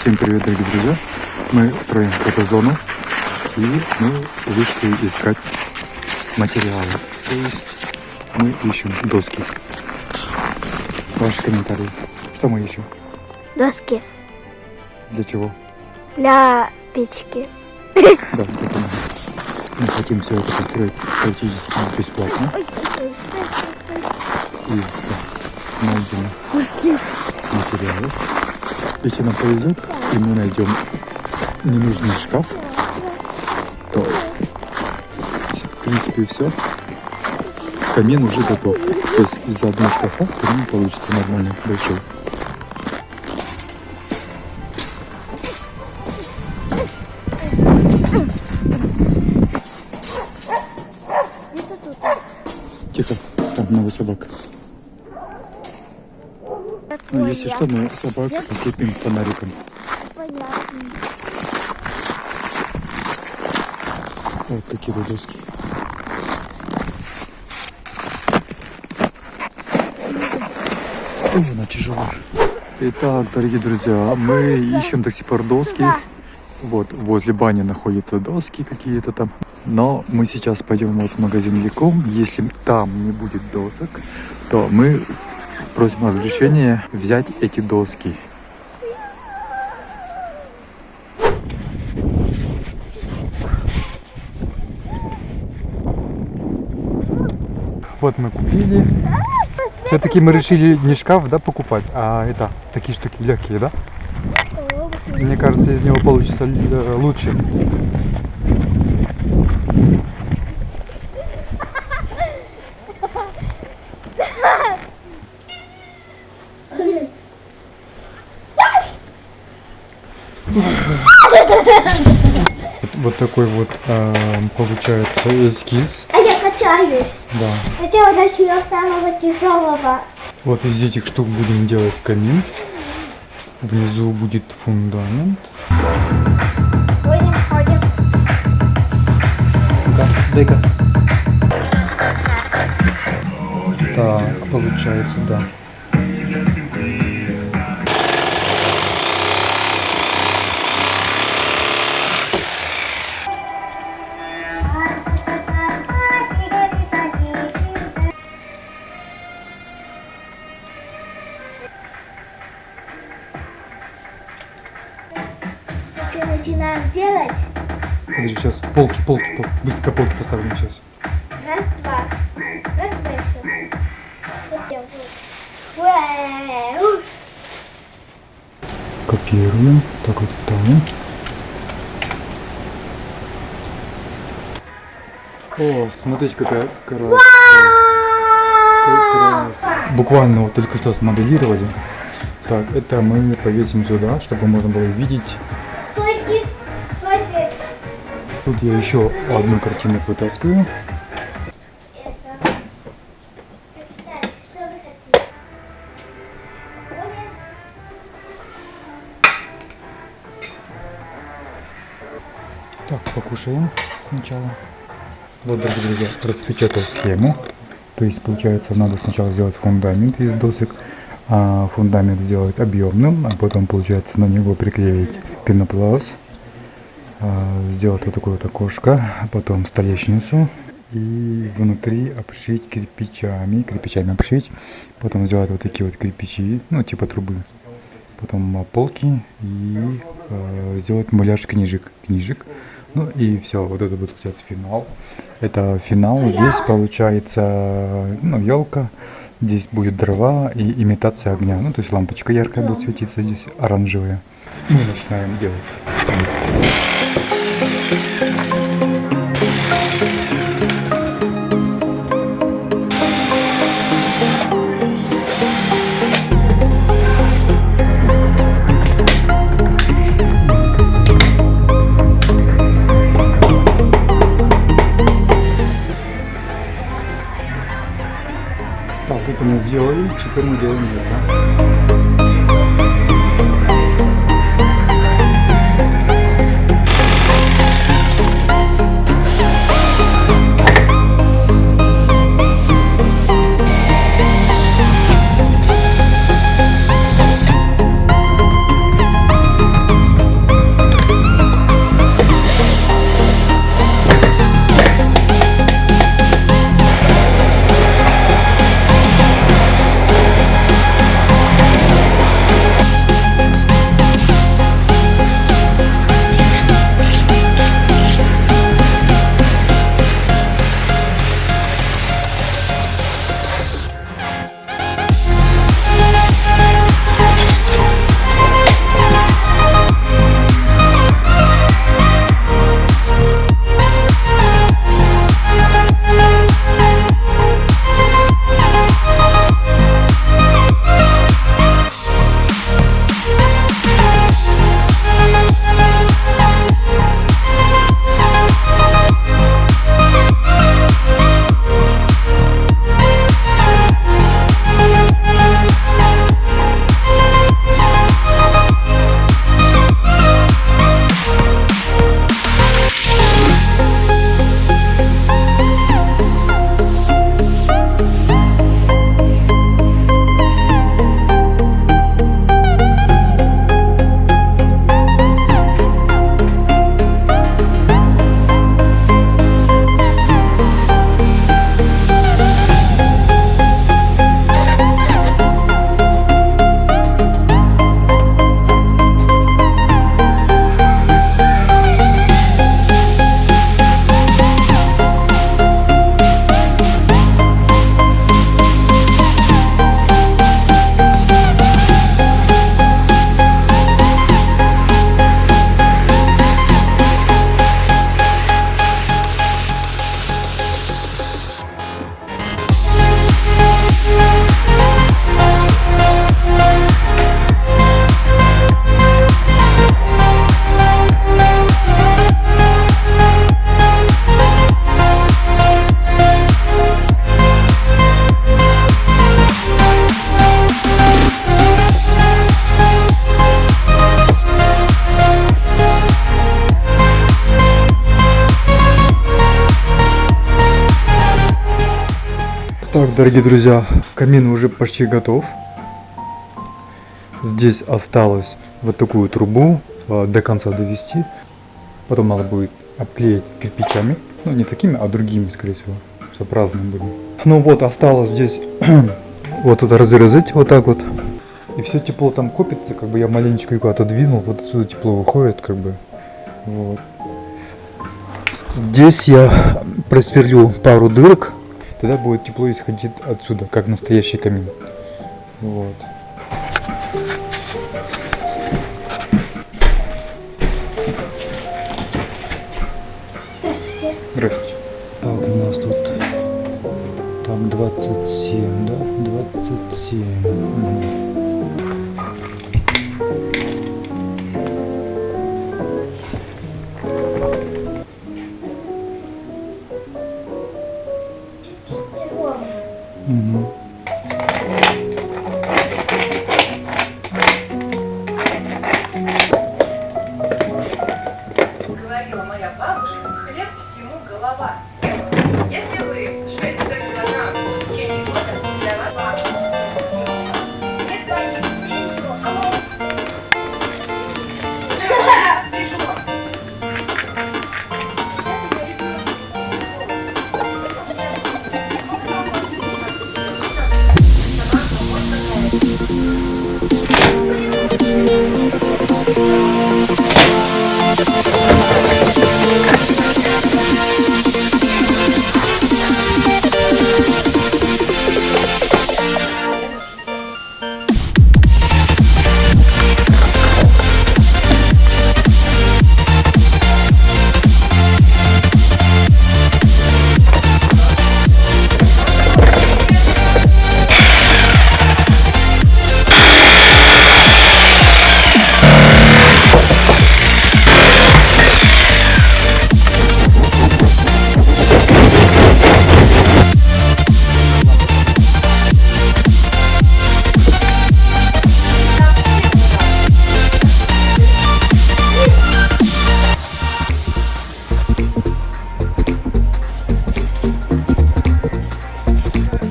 Всем привет, дорогие друзья! Мы строим фотозону и мы вышли искать материалы. То есть мы ищем доски. Ваши комментарии. Что мы ищем? Доски. Для чего? Для печки. Да, это мы хотим все это построить практически бесплатно из найденных материалов. Если нам повезет, и мы найдем ненужный шкаф, то в принципе все. Камин уже готов. То есть из-за одного шкафа камин получится нормально большой. Тихо, там много собак. Ну, если что, мы собак осветим фонариком. Понятно. Вот такие вот доски. Ой, она тяжелая. Итак, дорогие друзья, мы ищем до сих пор доски. Вот, возле бани находятся доски какие-то там. Но мы сейчас пойдем вот в магазин Леком. Если там не будет досок, то мы спросим разрешения взять эти доски. Вот мы купили. Все-таки мы решили не шкаф, да, покупать, а это такие штуки легкие, да? Мне кажется, из него получится лучше. Вот такой вот получается эскиз. А я качаюсь. Да. Хотела начать с самого тяжелого. Вот из этих штук будем делать камин. Внизу будет фундамент. Ходим. Дай-ка. Так, получается, да. Что начинаем делать? Подожди, сейчас. Полки. Быстро полки поставим сейчас. Раз, два и все. Копируем. Так вот ставим. О, смотрите, какая красота. Буквально вот только что смоделировали. Так, это мы повесим сюда, чтобы можно было видеть. Стойте. Тут я еще одну картину вытаскиваю. Почитайте, что вы хотите. Так, покушаем сначала. Вот, дорогие друзья, распечатал схему. То есть, получается, надо сначала сделать фундамент из досок, а фундамент сделать объемным, а потом, получается, на него приклеить пенопласт, сделать вот такое вот окошко, а потом столешницу и внутри обшить кирпичами обшить, потом сделать вот такие вот кирпичи, ну, типа трубы, потом полки и сделать муляж книжек. Ну и все, вот это будет получается финал. Это финал. Здесь получается, ну, елка. Здесь будет дрова и имитация огня. Ну, то есть лампочка яркая будет светиться здесь, оранжевая. Мы начинаем делать. Так, это мы сделали, теперь мы делаем это. Так, дорогие друзья, камин уже почти готов. Здесь осталось вот такую трубу до конца довести. Потом надо будет обклеить кирпичами. Ну, не такими, а другими, скорее всего, чтобы разные были. Ну вот, осталось здесь вот это разрезать вот так вот. И все тепло там копится, как бы я маленечко его отодвинул, вот отсюда тепло выходит, как бы. Вот. Здесь я просверлю пару дырок, тогда будет тепло исходить отсюда, как настоящий камин. Вот. Здравствуйте. Здравствуйте. Так, у нас тут там 27, да? 27. Мгм. Неровно. Мгм. Говорила моя бабушка, хлеб всему голова. Если вы 600 килограмм в течение года, для вас важно. Не звоните, ничего. Пришло.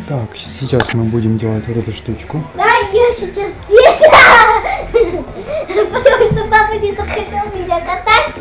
Так, сейчас мы будем делать вот эту штучку. Да, я сейчас здесь. Потому что папа не захотел меня катать.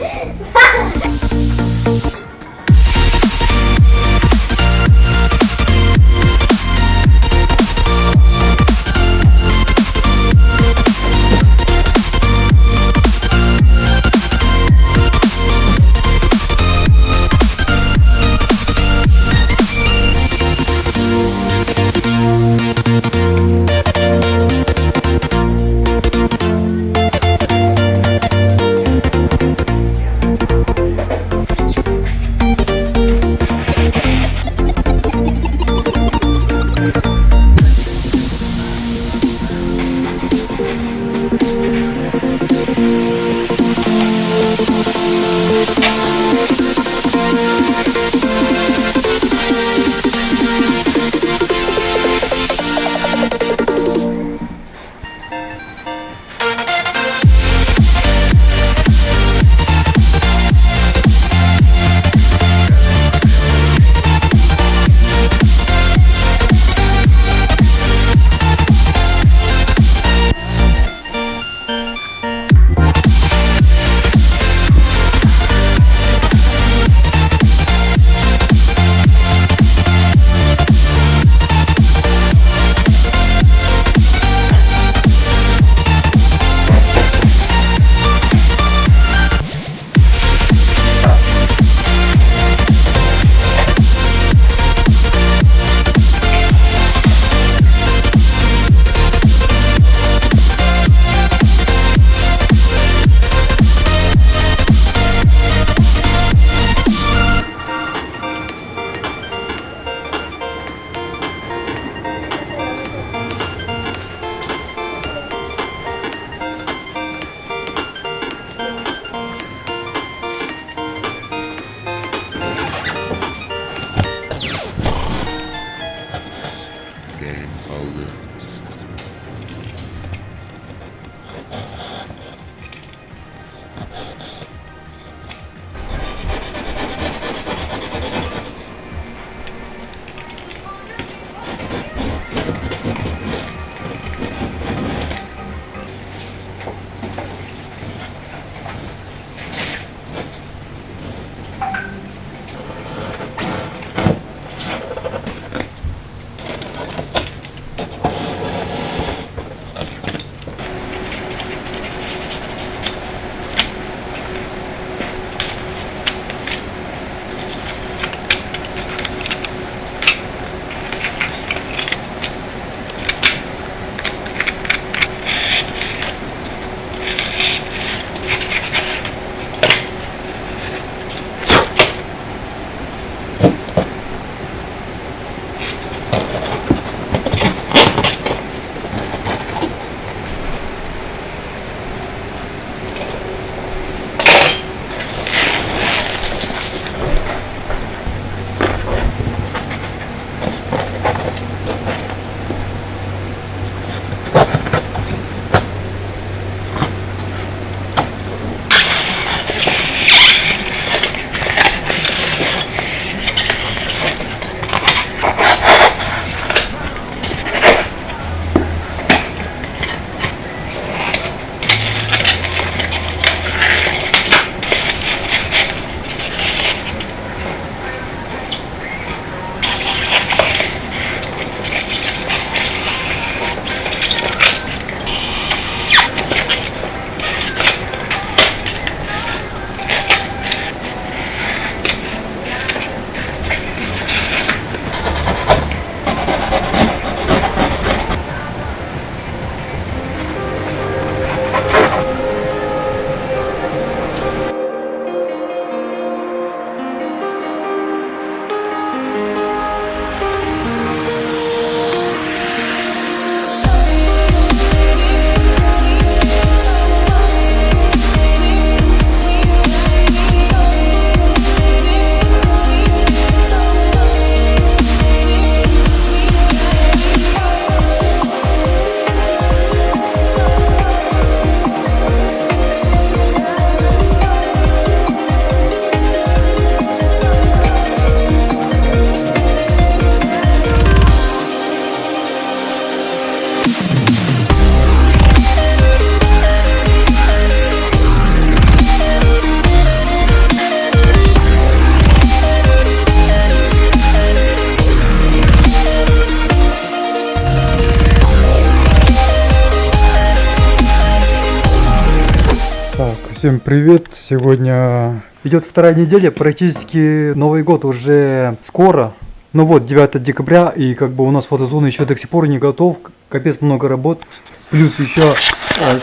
Всем привет! Сегодня идет вторая неделя, практически Новый год уже скоро. Ну вот, 9 декабря, и как бы у нас фотозона еще до сих пор не готов. Капец много работ. Плюс еще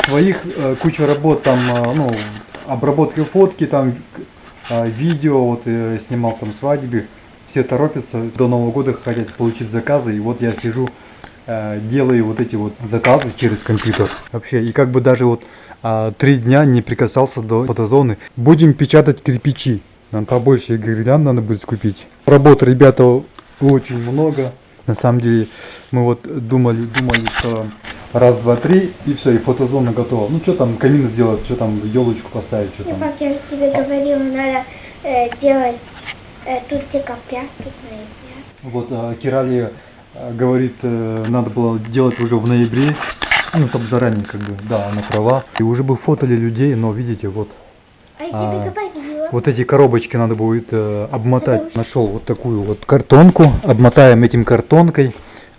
своих куча работ, там, ну, обработка фотки, там, видео, вот снимал там свадьбы. Все торопятся, до Нового года хотят получить заказы, и вот я сижу, делаю вот эти вот заказы через компьютер. Вообще, и как бы даже вот 3 дня не прикасался до фотозоны. Будем печатать кирпичи. Нам побольше гирлянд надо будет скупить. Работ, ребята, очень много. На самом деле, мы вот думали, что раз, два, три, и все, и фотозона готова. Ну, что там, камин сделать, что там, елочку поставить, что там. Пап, я же тебе говорила, надо делать тут декабря, тут ноября. Вот Кирали говорит, надо было делать уже в ноябре, ну, чтобы заранее, как бы, да, она права. И уже бы фотали людей, но видите, вот. А я тебе говорила. Вот эти коробочки надо будет обмотать. Нашел вот такую вот картонку, обмотаем этим картонкой,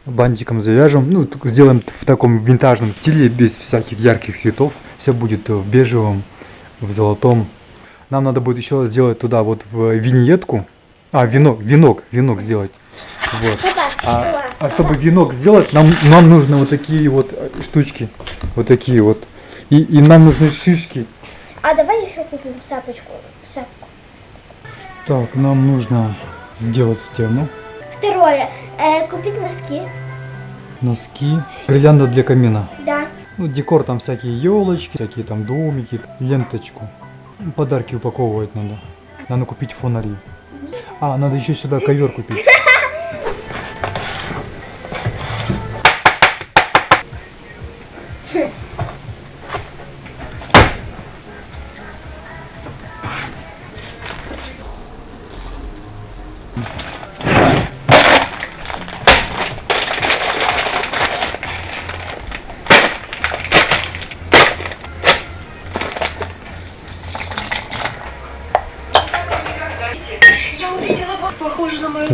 бантиком завяжем. Ну, сделаем в таком винтажном стиле, без всяких ярких цветов. Все будет в бежевом, в золотом. Нам надо будет еще сделать туда вот в виньетку. Венок сделать. Вот. А чтобы венок сделать, нам нужно вот такие вот штучки. Вот такие вот. И нам нужны шишки. А давай еще купим шапку. Так, нам нужно сделать стену. Второе, купить носки. Носки. Гирлянда для камина. Да. Ну, декор, там всякие елочки, всякие там домики, ленточку. Подарки упаковывать надо. Надо купить фонари. Надо еще сюда ковер купить. Я увидела вот похоже на мою...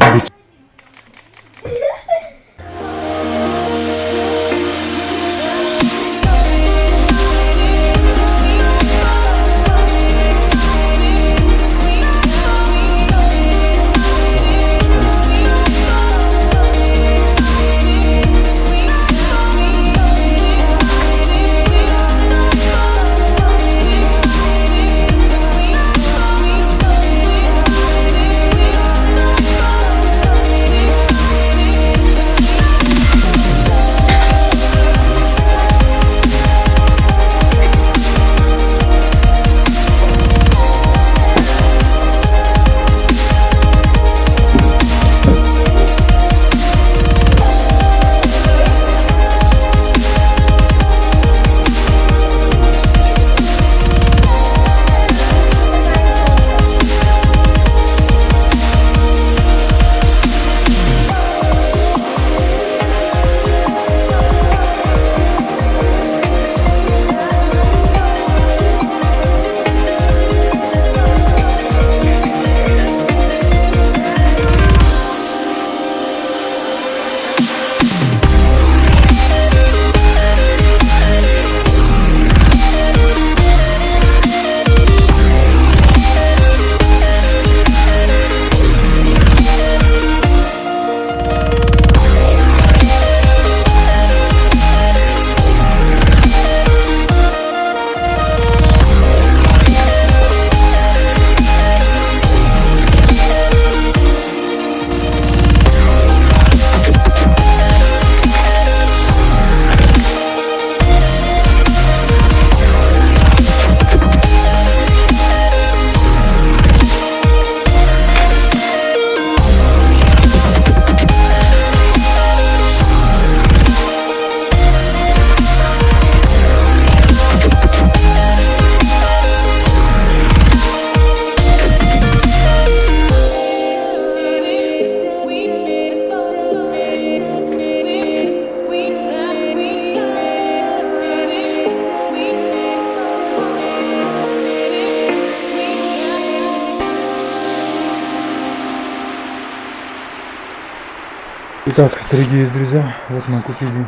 Итак, дорогие друзья, вот мы купили.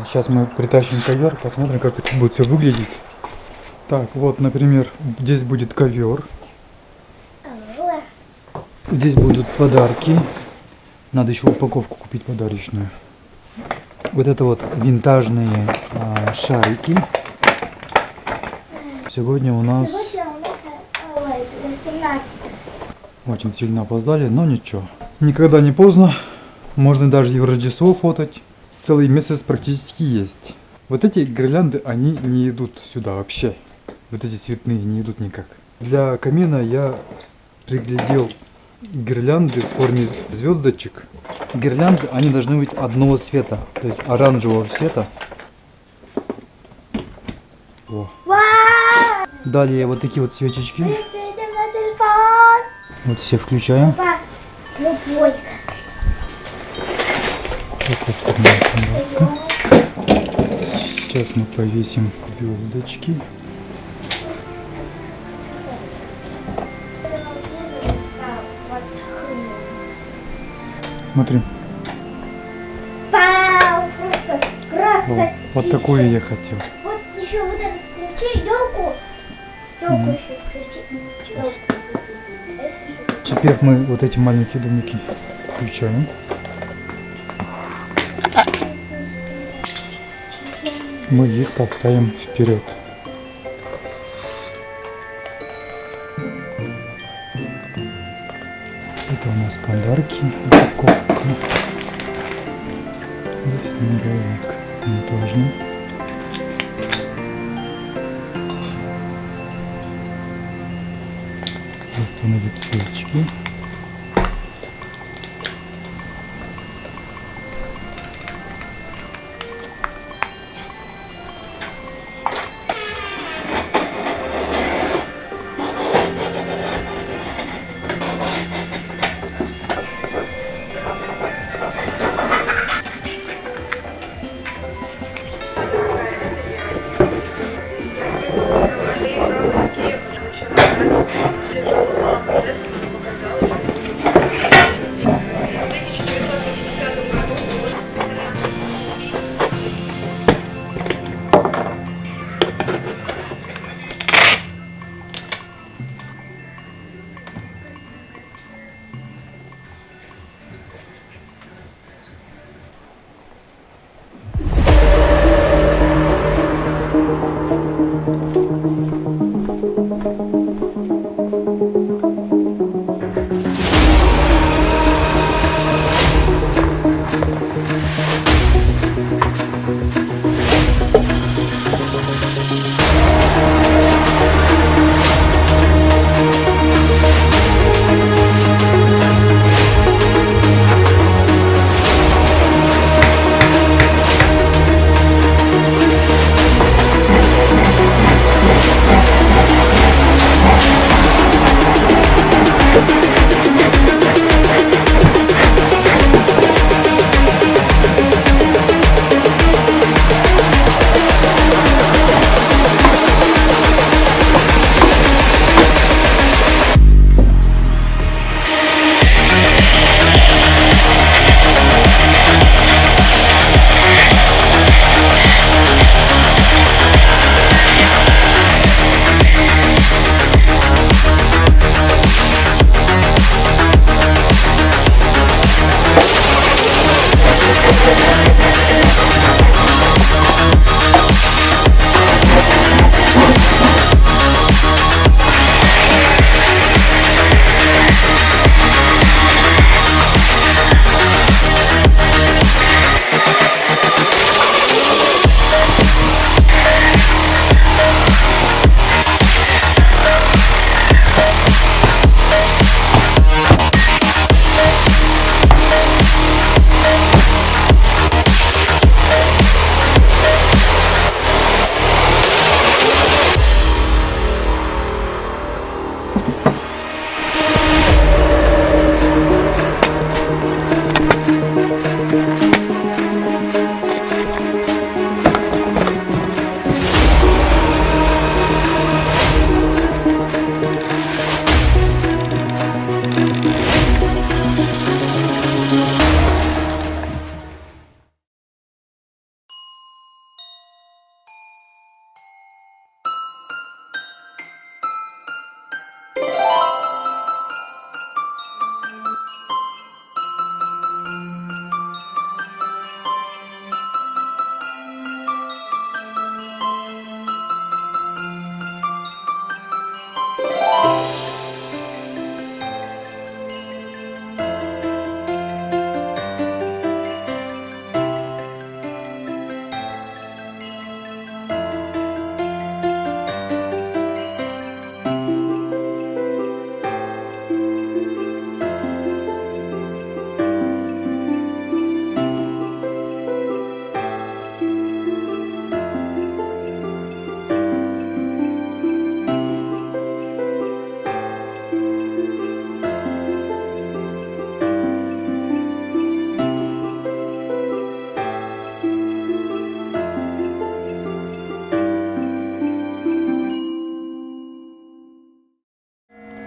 Сейчас мы притащим ковер, посмотрим, как это будет все выглядеть. Так, вот, например, здесь будет ковер. Здесь будут подарки. Надо еще упаковку купить подарочную. Вот это вот винтажные шарики. Сегодня у нас Сегодня у нас ой, 18. очень сильно опоздали, но ничего. Никогда не поздно. Можно даже и в Рождество фотать. Целый месяц практически есть. Вот эти гирлянды, они не идут сюда вообще. Вот эти цветные не идут никак. Для камина я приглядел гирлянды в форме звездочек. Гирлянды, они должны быть одного цвета, то есть оранжевого цвета. О. Вау! Далее вот такие вот свечечки. Мы сидим на телефон. Вот все включаем. Папа, любой. Сейчас мы повесим звездочки. Смотри, Вау, просто красота. вот такую я хотел. Вот еще вот это включи, елку. Елку еще включи. Ёлку. Теперь мы вот эти маленькие домики включаем. Мы их поставим вперед. Это у нас подарки, упаковка. И снеговик. Монтажный. Установить свечки.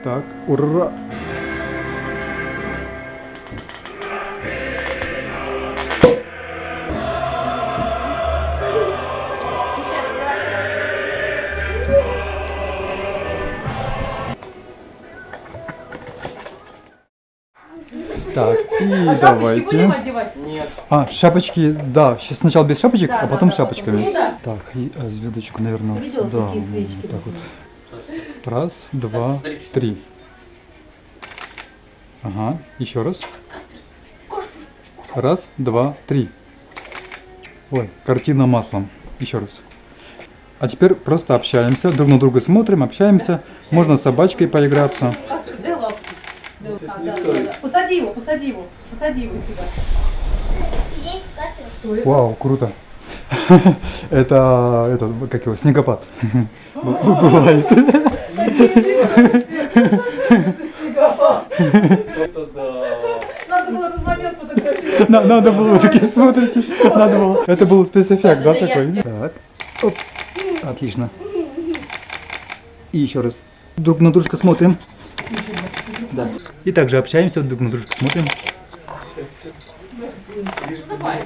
Так, ура! Так, и Шапочки давайте. будем одевать? А, шапочки, да, сейчас сначала без шапочек, Да, а да, потом да, шапочками. потом. Ну да. Так, и звездочку, наверное, Видела, сюда. какие свечки Так вот. такие? Раз, два, три. Ага, еще раз. Раз, два, три. Ой, картина маслом. Еще раз. А теперь просто общаемся, друг на друга смотрим, общаемся. Можно с собачкой поиграться. Дай лапку. Да. Посади его сюда. Сидеть в кафе. Вау, круто. Это, как его, снегопад. Бывает. Надо было этот момент фотографировать. Надо было, вы такие смотрите. Надо было. Это был спецэффект, да, такой? Так. Оп. Отлично. И еще раз. Друг на дружку смотрим. Да. И также общаемся, друг на дружку смотрим. Давай.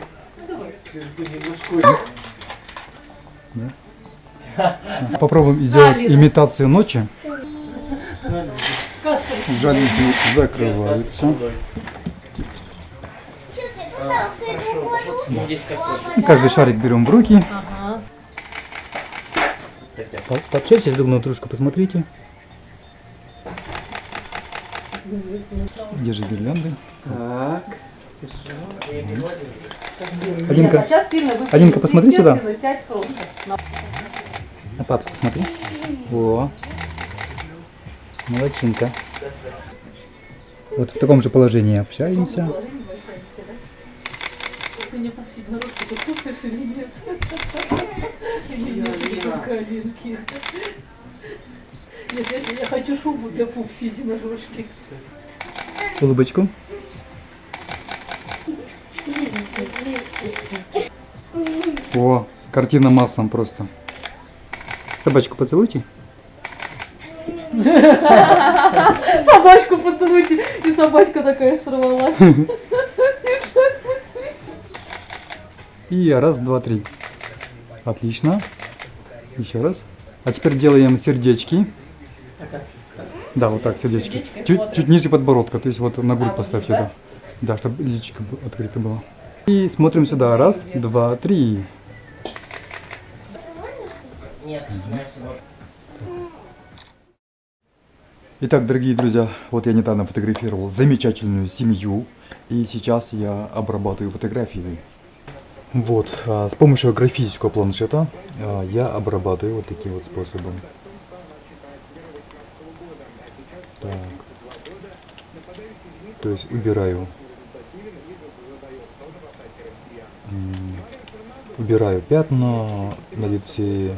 Попробуем сделать Лина. имитацию ночи. Каспер. Жалюзи закрываются. Что ты туда, ты не И каждый шарик берем в руки. Ага. Пообщайтесь друг на дружку, посмотрите. Где же гирлянды? Так. Алинка, Нет, а сейчас сильно выпрямись. Алинка, посмотри сюда. Естественно, сядь просто. на папку посмотри. О, молодчинка. Вот в таком же положении общаемся. Ты мне пупсить на ручку, ты кушаешь или нет? Или нет, только Алинки. Нет, я хочу шубу для пупсить на ручке. Улыбочку. О, картина маслом просто. Собачку поцелуйте. Собачку поцелуйте. И собачка такая сорвалась. И раз, два, три. Отлично. Еще раз. А теперь делаем сердечки. Да, вот так, сердечки. Сердечко Чуть, смотрим. чуть ниже подбородка, то есть вот на грудь А, вот поставьте, здесь, да? Да, чтобы личико открыто было. И смотрим сюда. Раз, два, три. Итак, дорогие друзья, вот я недавно фотографировал замечательную семью, и сейчас я обрабатываю фотографии. Вот, с помощью графического планшета я обрабатываю вот таким вот способом. Так. То есть убираю пятна на лице,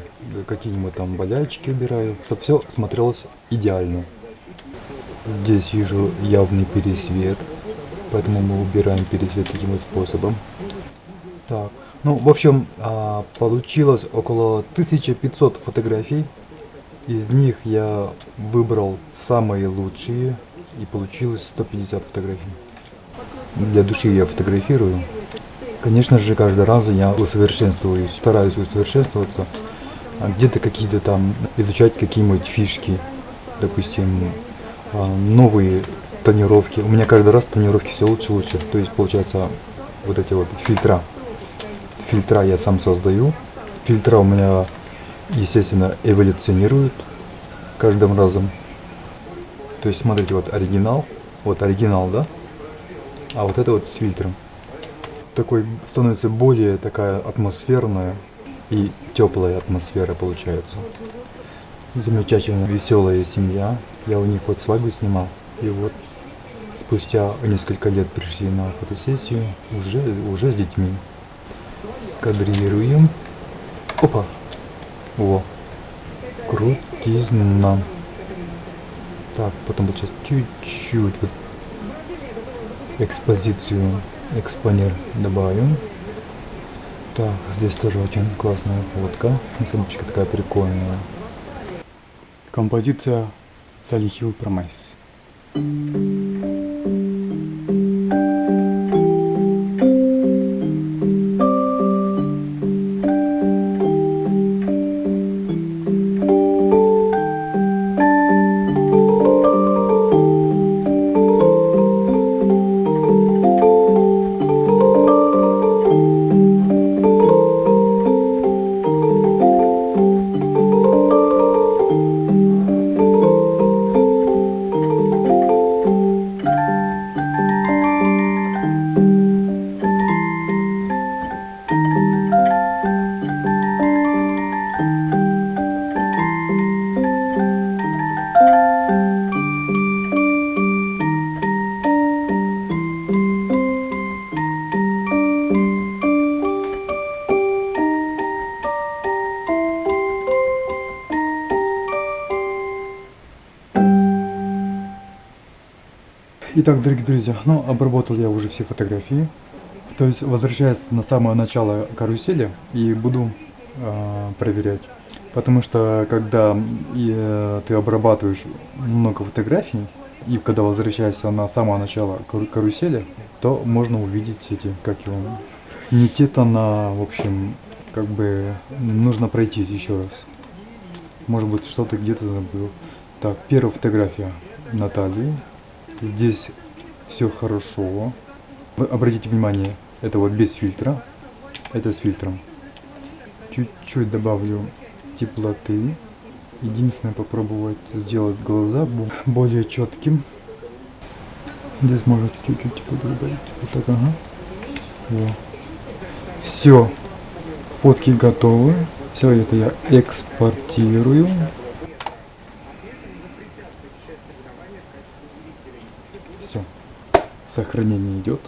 какие-нибудь там болячки убираю, чтобы все смотрелось идеально. Здесь вижу явный пересвет, поэтому мы убираем пересвет таким вот способом. Так, ну, в общем, получилось около 1500 фотографий. Из них я выбрал самые лучшие, и получилось 150 фотографий. Для души я фотографирую. Конечно же, каждый раз я усовершенствуюсь, стараюсь усовершенствоваться, где-то какие-то там изучать какие-нибудь фишки, допустим, новые тонировки. У меня каждый раз тонировки все лучше и лучше. То есть получается вот эти вот фильтра. Фильтра я сам создаю. Фильтра у меня, естественно, эволюционируют каждым разом. То есть смотрите, вот оригинал, да? А вот это вот с фильтром. Такой становится более такая атмосферная и теплая атмосфера получается. Замечательная, веселая семья. Я у них вот свадьбу снимал. И вот спустя несколько лет пришли на фотосессию уже с детьми. Скадрируем. Опа! Во! Крутизна. Так, потом вот сейчас чуть-чуть вот экспозицию, экспонер добавим. Так, здесь тоже очень классная фотка. Собачка такая прикольная. Композиция залетел промайс. Итак, дорогие друзья, ну, обработал я уже все фотографии. То есть возвращаясь на самое начало карусели и буду проверять. Потому что когда ты обрабатываешь много фотографий, и когда возвращаешься на самое начало карусели, то можно увидеть эти, как его, не те-то в общем, как бы нужно пройтись еще раз. Может быть, что-то где-то забыл. Так, первая фотография Натальи. Здесь все хорошо. Вы обратите внимание, это вот без фильтра. Это с фильтром. Чуть-чуть добавлю теплоты. Единственное, попробовать сделать глаза более четким. Здесь можно чуть-чуть теплоты добавить. Вот так, ага. Вот. Все. Фотки готовы. Все это я экспортирую. Все. Сохранение идет.